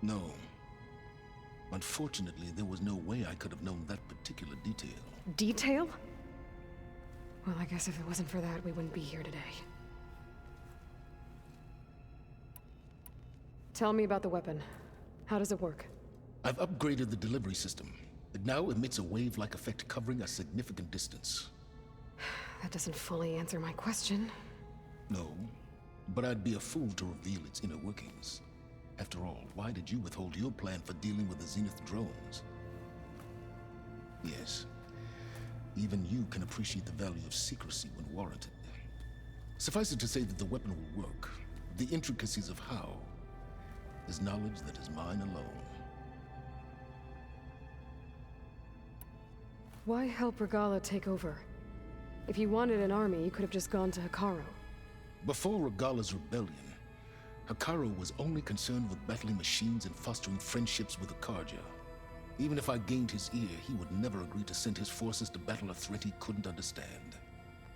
No. Unfortunately, there was no way I could have known that particular detail. Detail? Well, I guess if it wasn't for that, we wouldn't be here today. Tell me about the weapon. How does it work? I've upgraded the delivery system. It now emits a wave-like effect covering a significant distance. That doesn't fully answer my question. No, but I'd be a fool to reveal its inner workings. After all, why did you withhold your plan for dealing with the Zenith drones? Yes, even you can appreciate the value of secrecy when warranted. Suffice it to say that the weapon will work. The intricacies of how is knowledge that is mine alone. Why help Regala take over? If you wanted an army, you could have just gone to Hikaru. Before Regala's rebellion, Hikaru was only concerned with battling machines and fostering friendships with Akarja. Even if I gained his ear, he would never agree to send his forces to battle a threat he couldn't understand.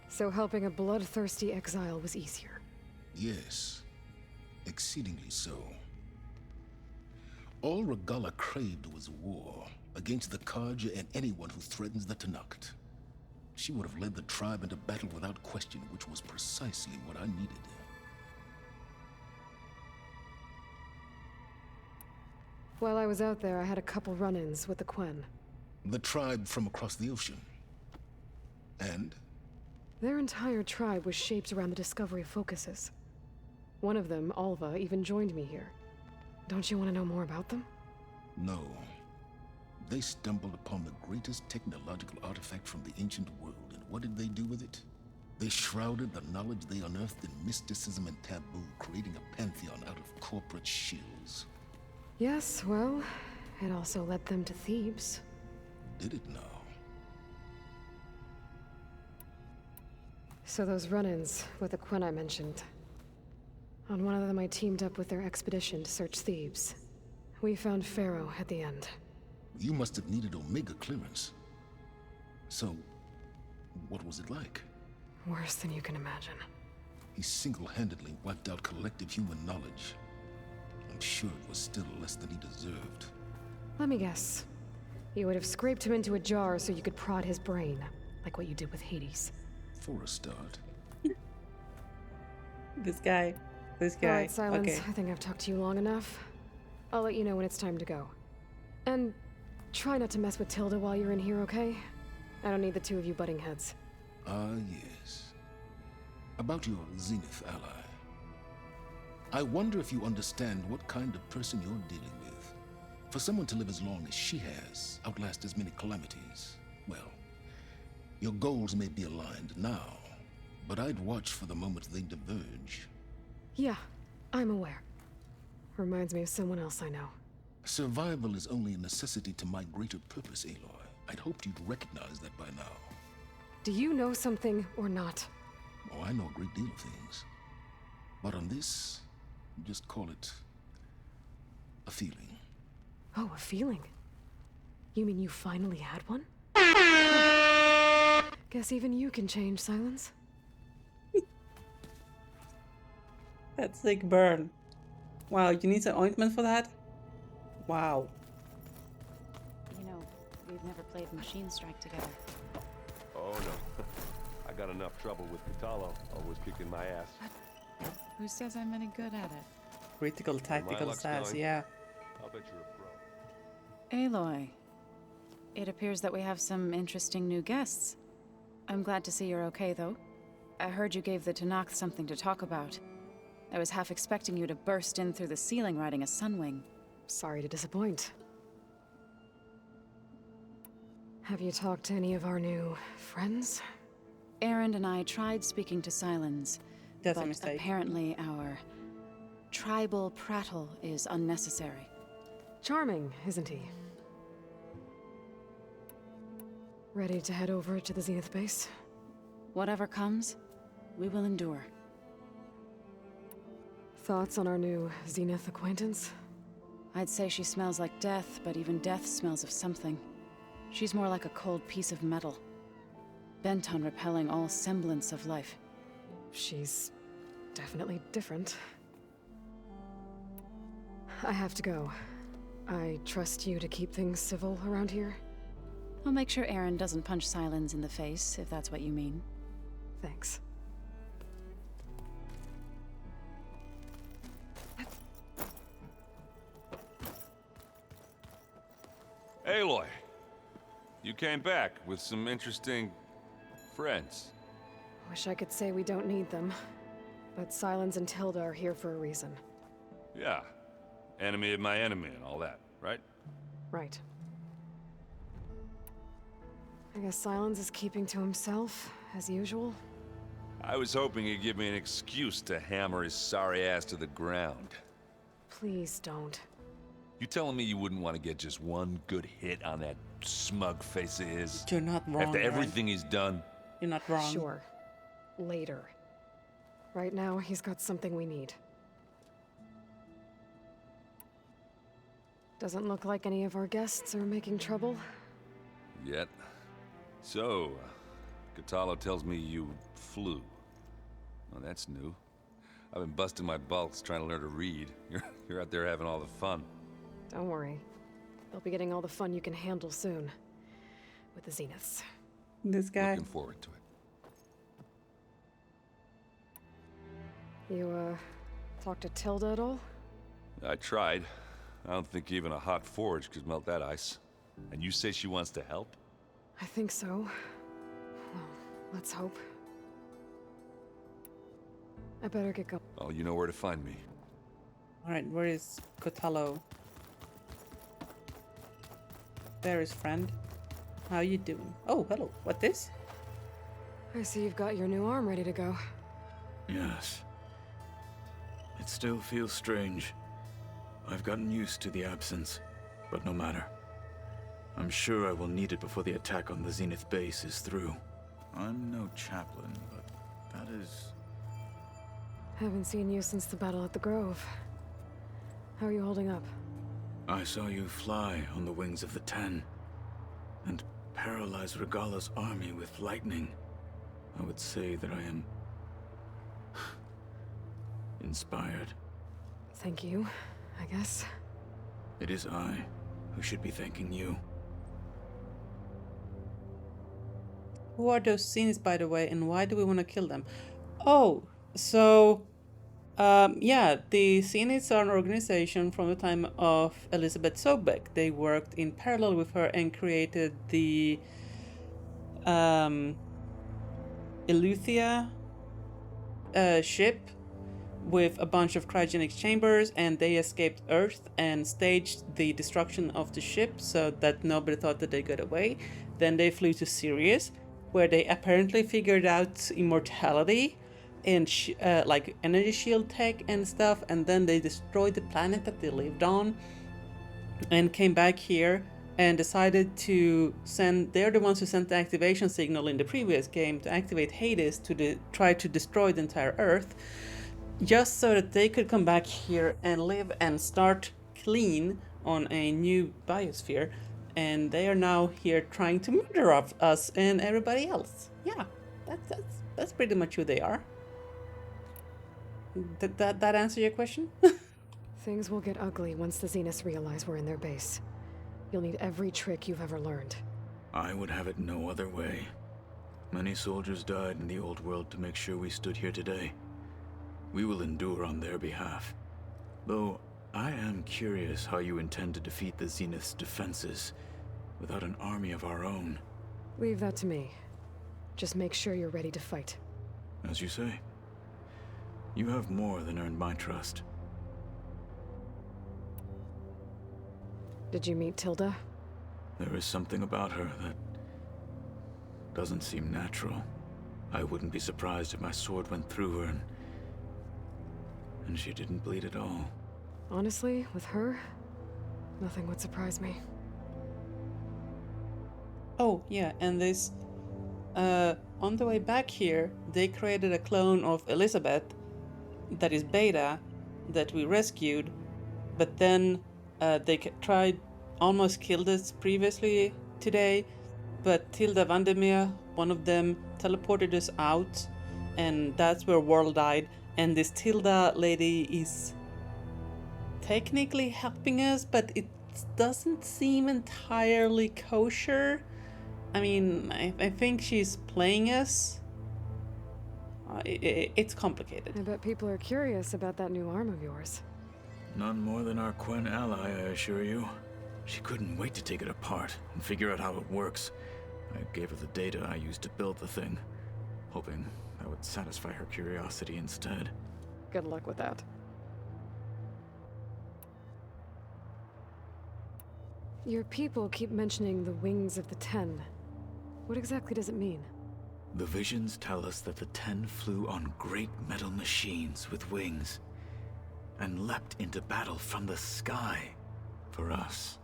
So helping a bloodthirsty exile was easier? Yes, exceedingly so. All Regala craved was war against the Karja and anyone who threatens the Tanakh. She would have led the tribe into battle without question, which was precisely what I needed. While I was out there, I had a couple run-ins with the Quen. The tribe from across the ocean. And? Their entire tribe was shaped around the discovery of focuses. One of them, Alva, even joined me here. Don't you want to know more about them? No. They stumbled upon the greatest technological artifact from the ancient world, and what did they do with it? They shrouded the knowledge they unearthed in mysticism and taboo, creating a pantheon out of corporate shills. Yes, well, it also led them to Thebes. Did it now? So those run-ins with the Quen I mentioned. On one of them I teamed up with their expedition to search Thebes. We found Pharaoh at the end. You must have needed Omega clearance. So, what was it like? Worse than you can imagine. He single-handedly wiped out collective human knowledge. I'm sure it was still less than he deserved. Let me guess. You would have scraped him into a jar so you could prod his brain, like what you did with Hades. For a start. This guy. All right, Silence. Okay. I think I've talked to you long enough. I'll let you know when it's time to go. And try not to mess with Tilda while you're in here, okay? I don't need the two of you butting heads. Ah, yes. About your Zenith ally. I wonder if you understand what kind of person you're dealing with. For someone to live as long as she has, outlast as many calamities, well, your goals may be aligned now, but I'd watch for the moment they diverge. Yeah, I'm aware. Reminds me of someone else I know. Survival is only a necessity to my greater purpose, Aloy. I'd hoped you'd recognize that by now. Do you know something or not? Oh, I know a great deal of things. But on this, just call it a feeling. Oh, a feeling? You mean you finally had one? Guess even you can change, Silence. That sick burn. Wow, you need an ointment for that? Wow. You know, we've never played Machine Strike together. Oh no. I got enough trouble with Katalo, always kicking my ass. Who says I'm any good at it? Critical tactical luck's sass, going. yeah. I'll bet you're a pro. Aloy, it appears that we have some interesting new guests. I'm glad to see you're okay, though. I heard you gave the Tanakh something to talk about. I was half expecting you to burst in through the ceiling riding a sunwing. Sorry to disappoint. Have you talked to any of our new friends? Aaron and I tried speaking to Silence, That's a but mistake. apparently our tribal prattle is unnecessary. Charming, isn't he? Ready to head over to the Zenith base? Whatever comes, we will endure. Thoughts on our new Zenith acquaintance? I'd say she smells like death, but even death smells of something. She's more like a cold piece of metal, bent on repelling all semblance of life. She's definitely different. I have to go. I trust you to keep things civil around here? I'll make sure Aaron doesn't punch Silence in the face, if that's what you mean. Thanks. Aloy, you came back with some interesting friends. Wish I could say we don't need them. But Silence and Tilda are here for a reason. Yeah, enemy of my enemy and all that, right? Right. I guess Silence is keeping to himself, as usual. I was hoping he'd give me an excuse to hammer his sorry ass to the ground. Please don't. You telling me you wouldn't want to get just one good hit on that smug face of his? You're not wrong. After everything he's done? You're not wrong. Sure. Later. Right now, he's got something we need. Doesn't look like any of our guests are making trouble. Yet. So, Catalo tells me you flew. Well, that's new. I've been busting my balls trying to learn to read. You're out there having all the fun. Don't worry. They'll be getting all the fun you can handle soon. With the Zeniths. This guy. Looking forward to it. You, talk to Tilda at all? I tried. I don't think even a hot forge could melt that ice. And you say she wants to help? I think so. Well, let's hope. I better get going. Oh, you know where to find me. Alright, where is Kotalo? There is friend. How you doing? Oh, hello. What this? I see you've got your new arm ready to go. Yes. It still feels strange. I've gotten used to the absence, but no matter. I'm sure I will need it before the attack on the Zenith base is through. I'm no chaplain, but that is... Haven't seen you since the battle at the Grove. How are you holding up? I saw you fly on the wings of the Ten, and paralyze Regala's army with lightning. I would say that I am... inspired. Thank you, I guess. It is I who should be thanking you. Who are those scenes, by the way, and why do we want to kill them? Oh, so... yeah, the Zeniths are an organization from the time of Elizabeth Sobeck. They worked in parallel with her and created the Eleuthia ship with a bunch of cryogenic chambers, and they escaped Earth and staged the destruction of the ship so that nobody thought that they got away. Then they flew to Sirius, where they apparently figured out immortality and like energy shield tech and stuff, and then they destroyed the planet that they lived on and came back here and decided to send... They're the ones who sent the activation signal in the previous game to activate Hades to try to destroy the entire Earth, just so that they could come back here and live and start clean on a new biosphere. And they are now here trying to murder us and everybody else. Yeah, that's pretty much who they are. Did that answer your question? Things will get ugly once the Zeniths realize we're in their base. You'll need every trick you've ever learned. I would have it no other way. Many soldiers died in the old world to make sure we stood here today. We will endure on their behalf. Though, I am curious how you intend to defeat the Zenith's defenses without an army of our own. Leave that to me. Just make sure you're ready to fight. As you say. You have more than earned my trust. Did you meet Tilda? There is something about her that doesn't seem natural. I wouldn't be surprised if my sword went through her and she didn't bleed at all. Honestly, with her, nothing would surprise me. Oh, yeah, and this... on the way back here, they created a clone of Elizabeth that is Beta, that we rescued, but then they tried, almost killed us previously today, but Tilda Vandermeer, one of them, teleported us out, and that's where World died, and this Tilda lady is technically helping us, but it doesn't seem entirely kosher. I mean, I think she's playing us. It's complicated. I bet people are curious about that new arm of yours. None more than our Quen ally, I assure you. She couldn't wait to take it apart and figure out how it works. I gave her the data I used to build the thing, hoping that would satisfy her curiosity instead. Good luck with that. Your people keep mentioning the wings of the Ten. What exactly does it mean? The visions tell us that the Ten flew on great metal machines with wings and leapt into battle from the sky for us.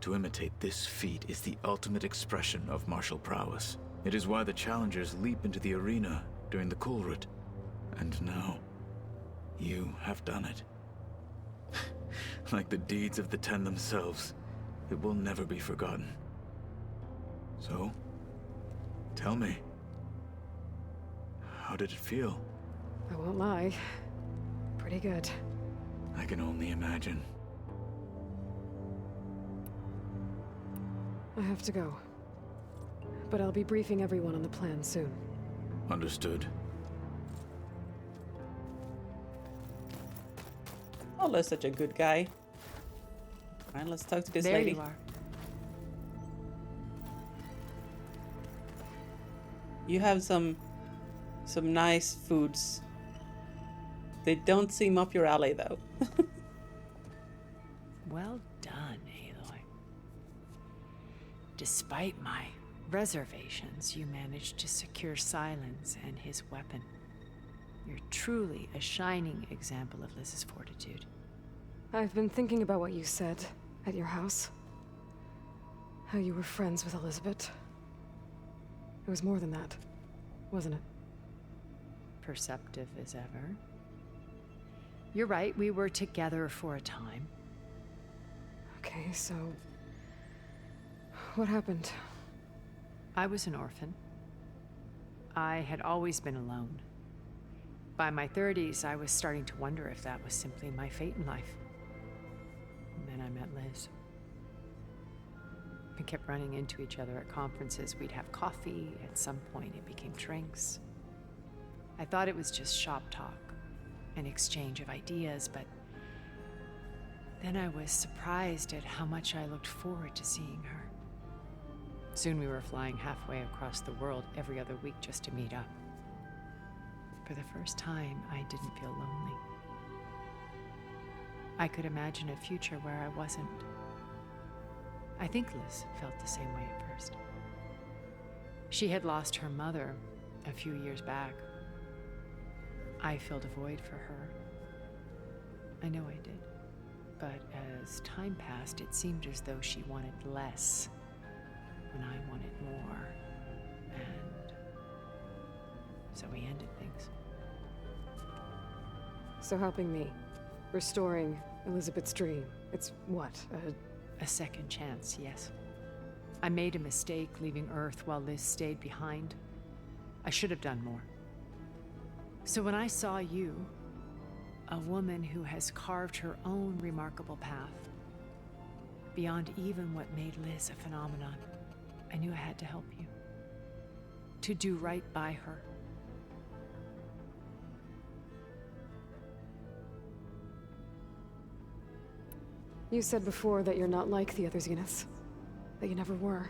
To imitate this feat is the ultimate expression of martial prowess. It is why the challengers leap into the arena during the Kulrut. And now, you have done it. Like the deeds of the Ten themselves, it will never be forgotten. So, tell me, how did it feel? I won't lie. Pretty good. I can only imagine. I have to go. But I'll be briefing everyone on the plan soon. Understood. Oh, that's such a good guy. Alright, let's talk to this There lady. you are. You have some nice foods. They don't seem up your alley, though. Well done, Aloy. Despite my reservations, you managed to secure Silence and his weapon. You're truly a shining example of Liz's fortitude. I've been thinking about what you said at your house. How you were friends with Elizabeth. It was more than that, wasn't it? Perceptive as ever. You're right, we were together for a time. Okay, so... what happened? I was an orphan. I had always been alone. By my 30s, I was starting to wonder if that was simply my fate in life. And then I met Liz. We kept running into each other at conferences. We'd have coffee. At some point, it became drinks. I thought it was just shop talk, an exchange of ideas, but then I was surprised at how much I looked forward to seeing her. Soon we were flying halfway across the world every other week just to meet up. For the first time, I didn't feel lonely. I could imagine a future where I wasn't. I think Liz felt the same way at first. She had lost her mother a few years back. I filled a void for her. I know I did. But as time passed, it seemed as though she wanted less when I wanted more. And so we ended things. So helping me. Restoring Elizabeth's dream. It's what? A second chance, yes. I made a mistake leaving Earth while Liz stayed behind. I should have done more. So when I saw you, a woman who has carved her own remarkable path, beyond even what made Liz a phenomenon, I knew I had to help you. To do right by her. You said before that you're not like the other Zeniths. That you never were.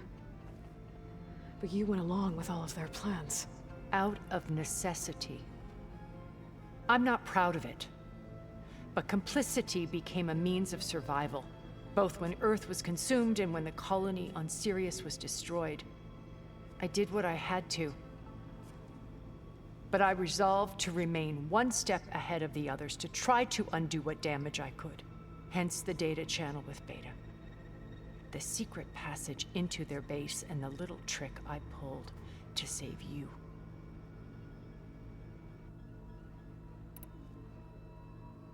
But you went along with all of their plans. Out of necessity. I'm not proud of it. But complicity became a means of survival, both when Earth was consumed and when the colony on Sirius was destroyed. I did what I had to. But I resolved to remain one step ahead of the others, to try to undo what damage I could. Hence the data channel with Beta. The secret passage into their base and the little trick I pulled to save you.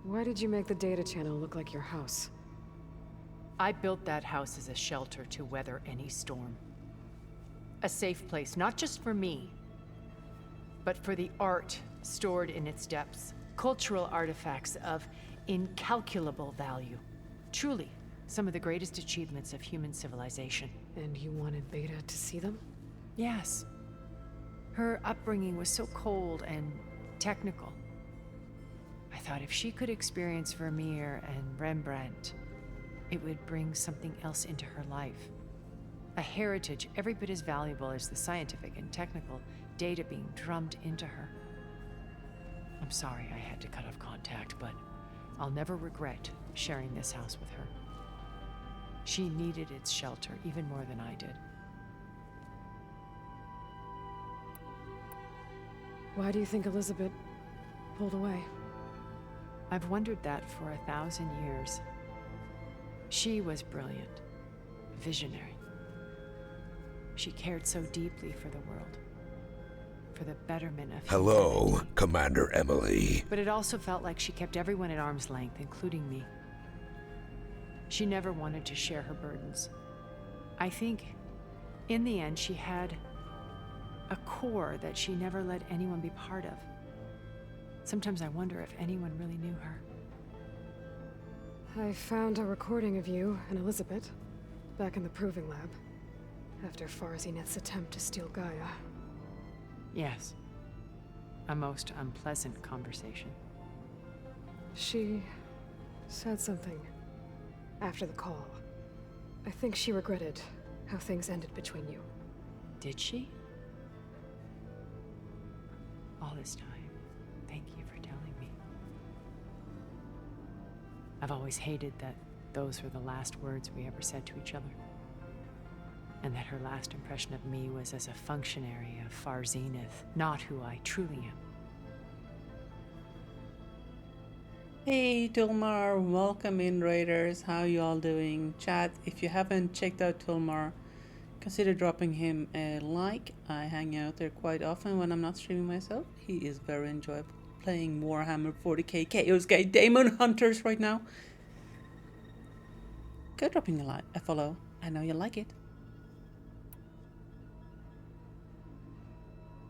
Why did you make the data channel look like your house? I built that house as a shelter to weather any storm. A safe place, not just for me, but for the art stored in its depths. Cultural artifacts of incalculable value. Truly, Some of the greatest achievements of human civilization. And you wanted Beta to see them? Yes. Her upbringing was so cold and technical. I thought if she could experience Vermeer and Rembrandt, it would bring something else into her life. A heritage every bit as valuable as the scientific and technical data being drummed into her. I'm sorry I had to cut off contact, but I'll never regret sharing this house with her. She needed its shelter even more than I did. Why do you think Elizabeth pulled away? I've wondered that for 1,000 years. She was brilliant, visionary. She cared so deeply for the world, for the betterment of Hello, humanity. Commander Emily. But it also felt like she kept everyone at arm's length, including me. She never wanted to share her burdens. I think, in the end, she had a core that she never let anyone be part of. Sometimes I wonder if anyone really knew her. I found a recording of you and Elizabeth back in the proving lab after Farzineth's attempt to steal Gaia. Yes. A most unpleasant conversation. She said something after the call. I think she regretted how things ended between you. Did she? All this time, thank you for telling me. I've always hated that those were the last words we ever said to each other. And that her last impression of me was as a functionary of Far Zenith, not who I truly am. Hey Tulmar, welcome in Raiders. How you all doing? Chat, if you haven't checked out Tulmar, consider dropping him a like. I hang out there quite often when I'm not streaming myself. He is very enjoyable playing Warhammer 40k Chaos Gate Demon Hunters right now. Go dropping a follow. I know you like it.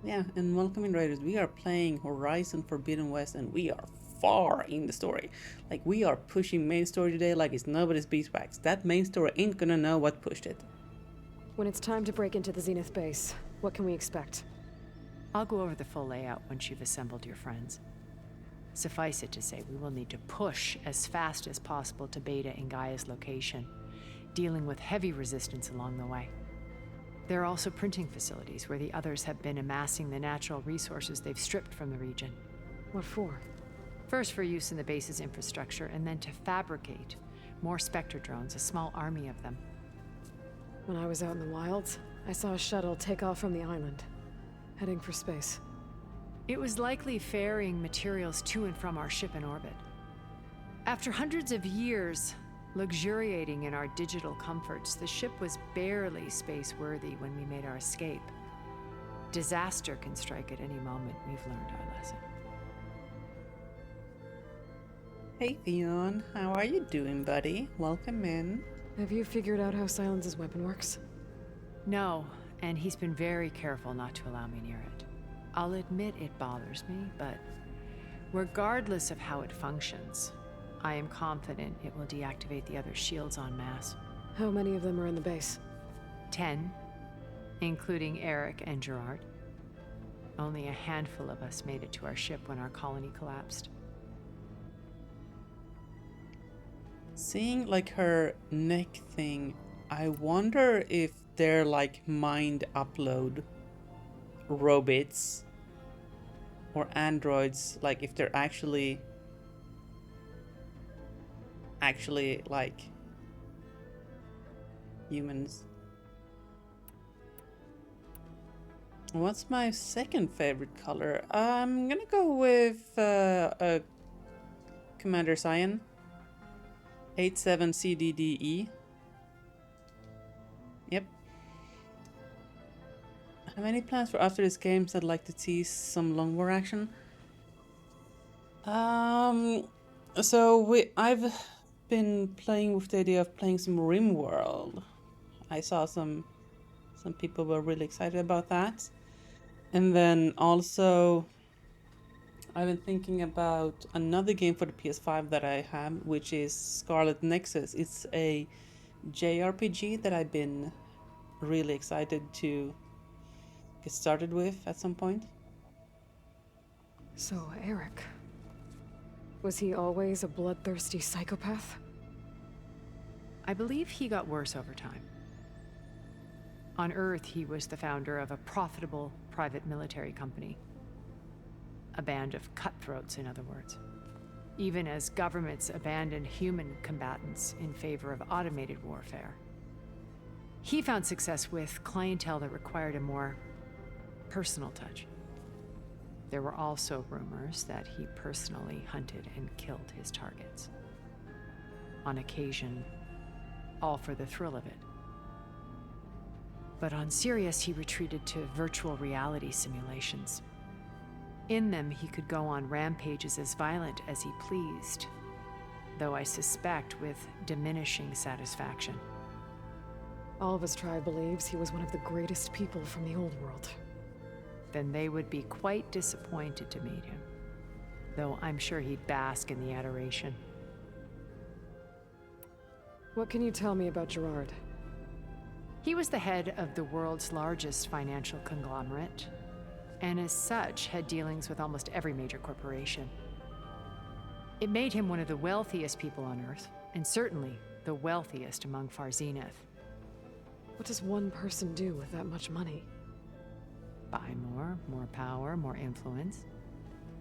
Yeah, and welcome in Raiders. We are playing Horizon Forbidden West and we are far in the story. Like, we are pushing main story today like it's nobody's beeswax. That main story ain't gonna know what pushed it. When it's time to break into the Zenith base, what can we expect? I'll go over the full layout once you've assembled your friends. Suffice it to say, we will need to push as fast as possible to Beta and Gaia's location, dealing with heavy resistance along the way. There are also printing facilities where the others have been amassing the natural resources they've stripped from the region. What for? First for use in the base's infrastructure, and then to fabricate more Spectre drones, a small army of them. When I was out in the wilds, I saw a shuttle take off from the island, heading for space. It was likely ferrying materials to and from our ship in orbit. After hundreds of years luxuriating in our digital comforts, the ship was barely space-worthy when we made our escape. Disaster can strike at any moment. We've learned our lesson. Hey Theon, how are you doing, buddy? Welcome in. Have you figured out how Silence's weapon works? No, and he's been very careful not to allow me near it. I'll admit it bothers me, but regardless of how it functions, I am confident it will deactivate the other shields en masse. How many of them are in the base? 10, including Eric and Gerard. Only a handful of us made it to our ship when our colony collapsed. Seeing like her neck thing, I wonder if they're like mind upload robots or androids, like if they're actually like humans. What's my second favorite color? I'm gonna go with Commander Cyan 87CDDE. Yep. Have any plans for after this game? I'd like to tease some long war action. So I've been playing with the idea of playing some RimWorld. I saw some people were really excited about that. And then also I've been thinking about another game for the PS5 that I have, which is Scarlet Nexus. It's a JRPG that I've been really excited to get started with at some point. So, Eric. Was he always a bloodthirsty psychopath? I believe he got worse over time. On Earth, he was the founder of a profitable private military company. A band of cutthroats, in other words. Even as governments abandoned human combatants in favor of automated warfare. He found success with clientele that required a more personal touch. There were also rumors that he personally hunted and killed his targets. On occasion, all for the thrill of it. But on Sirius, he retreated to virtual reality simulations. In them, he could go on rampages as violent as he pleased, though I suspect with diminishing satisfaction. All of his tribe believes he was one of the greatest people from the old world. Then they would be quite disappointed to meet him, though I'm sure he'd bask in the adoration. What can you tell me about Gerard? He was the head of the world's largest financial conglomerate, and as such had dealings with almost every major corporation. It made him one of the wealthiest people on Earth, and certainly the wealthiest among Far Zenith. What does one person do with that much money? Buy more power, more influence.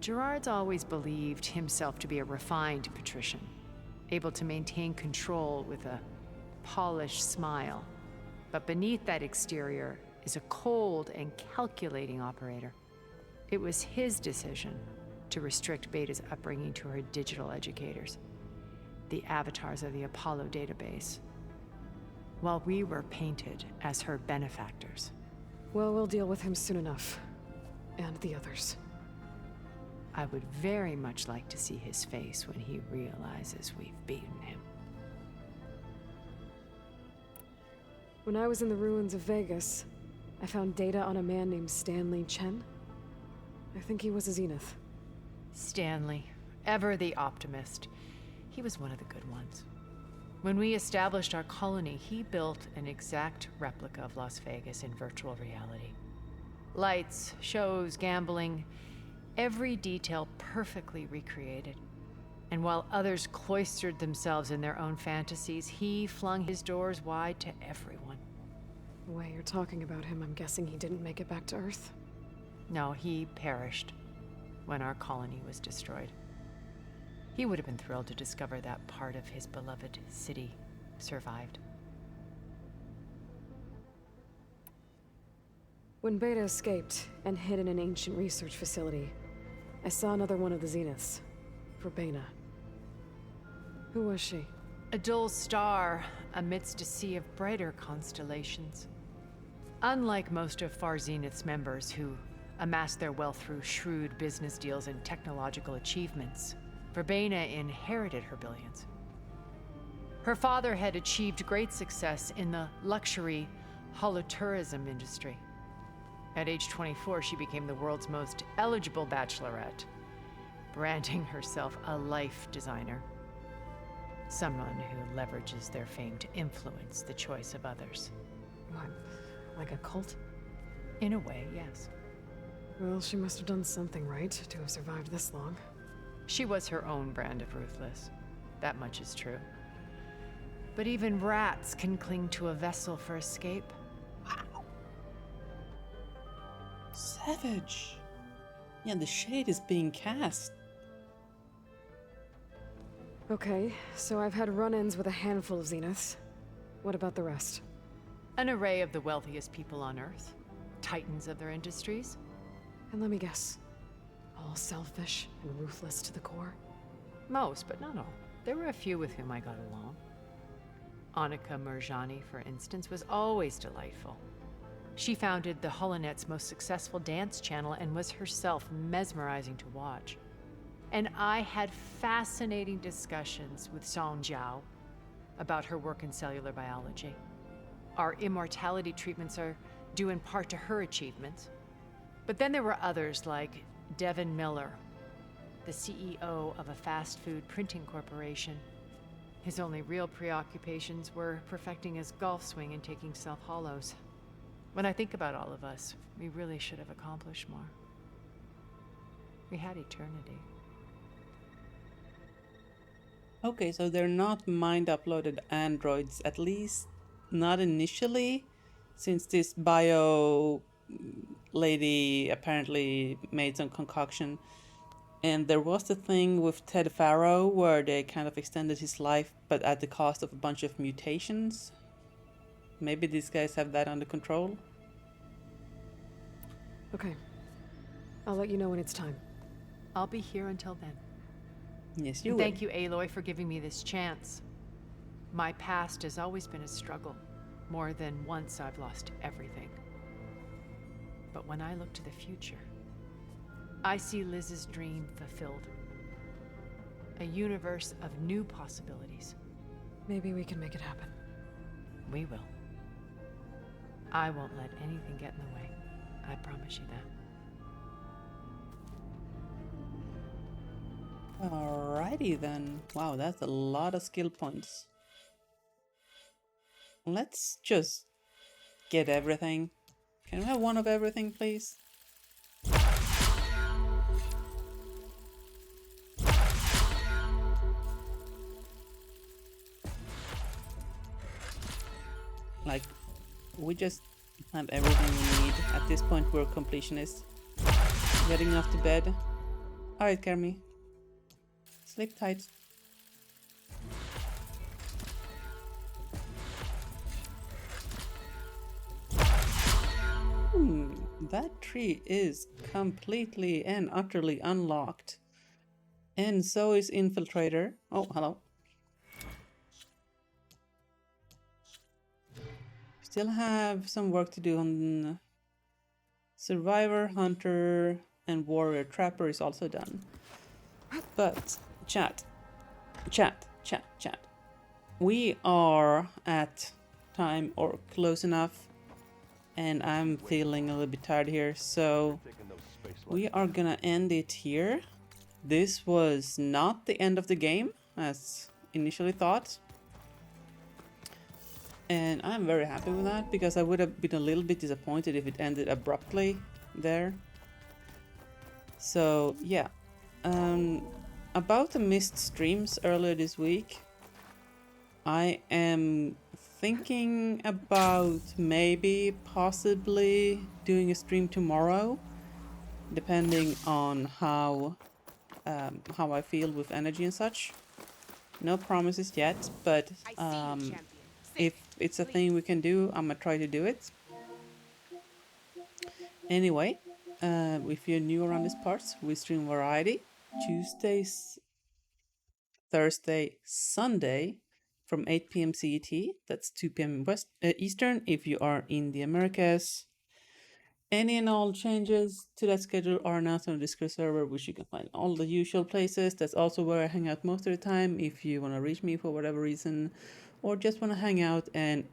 Gerard's always believed himself to be a refined patrician, able to maintain control with a polished smile. But beneath that exterior is a cold and calculating operator. It was his decision to restrict Beta's upbringing to her digital educators, the avatars of the Apollo database, while we were painted as her benefactors. Well, we'll deal with him soon enough. And the others. I would very much like to see his face when he realizes we've beaten him. When I was in the ruins of Vegas, I found data on a man named Stanley Chen. I think he was a Zenith. Stanley, ever the optimist. He was one of the good ones. When we established our colony, he built an exact replica of Las Vegas in virtual reality. Lights, shows, gambling, every detail perfectly recreated. And while others cloistered themselves in their own fantasies, he flung his doors wide to everyone. The way you're talking about him, I'm guessing he didn't make it back to Earth? No, he perished when our colony was destroyed. He would have been thrilled to discover that part of his beloved city survived. When Beta escaped and hid in an ancient research facility, I saw another one of the Zeniths, Verbena. Who was she? A dull star amidst a sea of brighter constellations. Unlike most of Far Zenith's members who amassed their wealth through shrewd business deals and technological achievements, Verbena inherited her billions. Her father had achieved great success in the luxury holotourism industry. At age 24, she became the world's most eligible bachelorette, branding herself a life designer. Someone who leverages their fame to influence the choice of others. What, like a cult? In a way, yes. Well, she must have done something right to have survived this long. She was her own brand of ruthless. That much is true. But even rats can cling to a vessel for escape. Savage. Yeah, the shade is being cast. Okay, so I've had run-ins with a handful of Zeniths. What about the rest? An array of the wealthiest people on Earth. Titans of their industries. And let me guess. All selfish and ruthless to the core? Most, but not all. There were a few with whom I got along. Annika Murjani, for instance, was always delightful. She founded the HoloNet's most successful dance channel and was herself mesmerizing to watch. And I had fascinating discussions with Song Jiao about her work in cellular biology. Our immortality treatments are due in part to her achievements. But then there were others like Devin Miller, the CEO of a fast food printing corporation. His only real preoccupations were perfecting his golf swing and taking self-hollows. When I think about all of us, we really should have accomplished more. We had eternity. Okay, so they're not mind-uploaded androids, at least not initially, since this bio lady apparently made some concoction. And there was the thing with Ted Faro where they kind of extended his life, but at the cost of a bunch of mutations. Maybe these guys have that under control. Okay. I'll let you know when it's time. I'll be here until then. Yes, you And will. thank you, Aloy, for giving me this chance. My past has always been a struggle. More than once I've lost everything. But when I look to the future, I see Liz's dream fulfilled. A universe of new possibilities. Maybe we can make it happen. We will. I won't let anything get in the way. I promise you that. Alrighty then. Wow, that's a lot of skill points. Let's just get everything. Can we have one of everything, please? Like, we just have everything we need. At this point, we're completionists. Getting off to bed. Alright, Kermi. Sleep tight. That tree is completely and utterly unlocked. And so is Infiltrator. Oh, hello. Still have some work to do on Survivor, Hunter, and Warrior. Trapper is also done. But, chat. We are at time or close enough. And I'm feeling a little bit tired here, so we are gonna end it here. This was not the end of the game, as initially thought. And I'm very happy with that, because I would have been a little bit disappointed if it ended abruptly there. So, yeah. About the missed streams earlier this week, I am thinking about maybe possibly doing a stream tomorrow, depending on how I feel with energy and such. No promises yet, but if it's a thing we can do, I'm gonna try to do it. Anyway, if you're new around these parts, we stream variety Tuesdays, Thursday, Sunday from 8 p.m. CET. That's 2 p.m. Eastern if you are in the Americas. Any and all changes to that schedule are announced on the Discord server, which you can find all the usual places. That's also where I hang out most of the time if you want to reach me for whatever reason, or just want to hang out and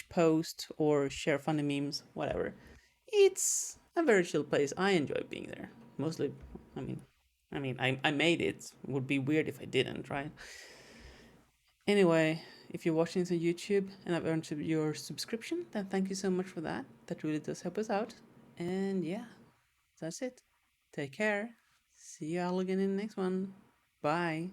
post or share funny memes, whatever. It's a very chill place. I enjoy being there. Mostly, I made it. It would be weird if I didn't, right? Anyway, if you're watching this on YouTube and I've earned your subscription, then thank you so much for that. That really does help us out. And yeah, that's it. Take care. See you all again in the next one. Bye.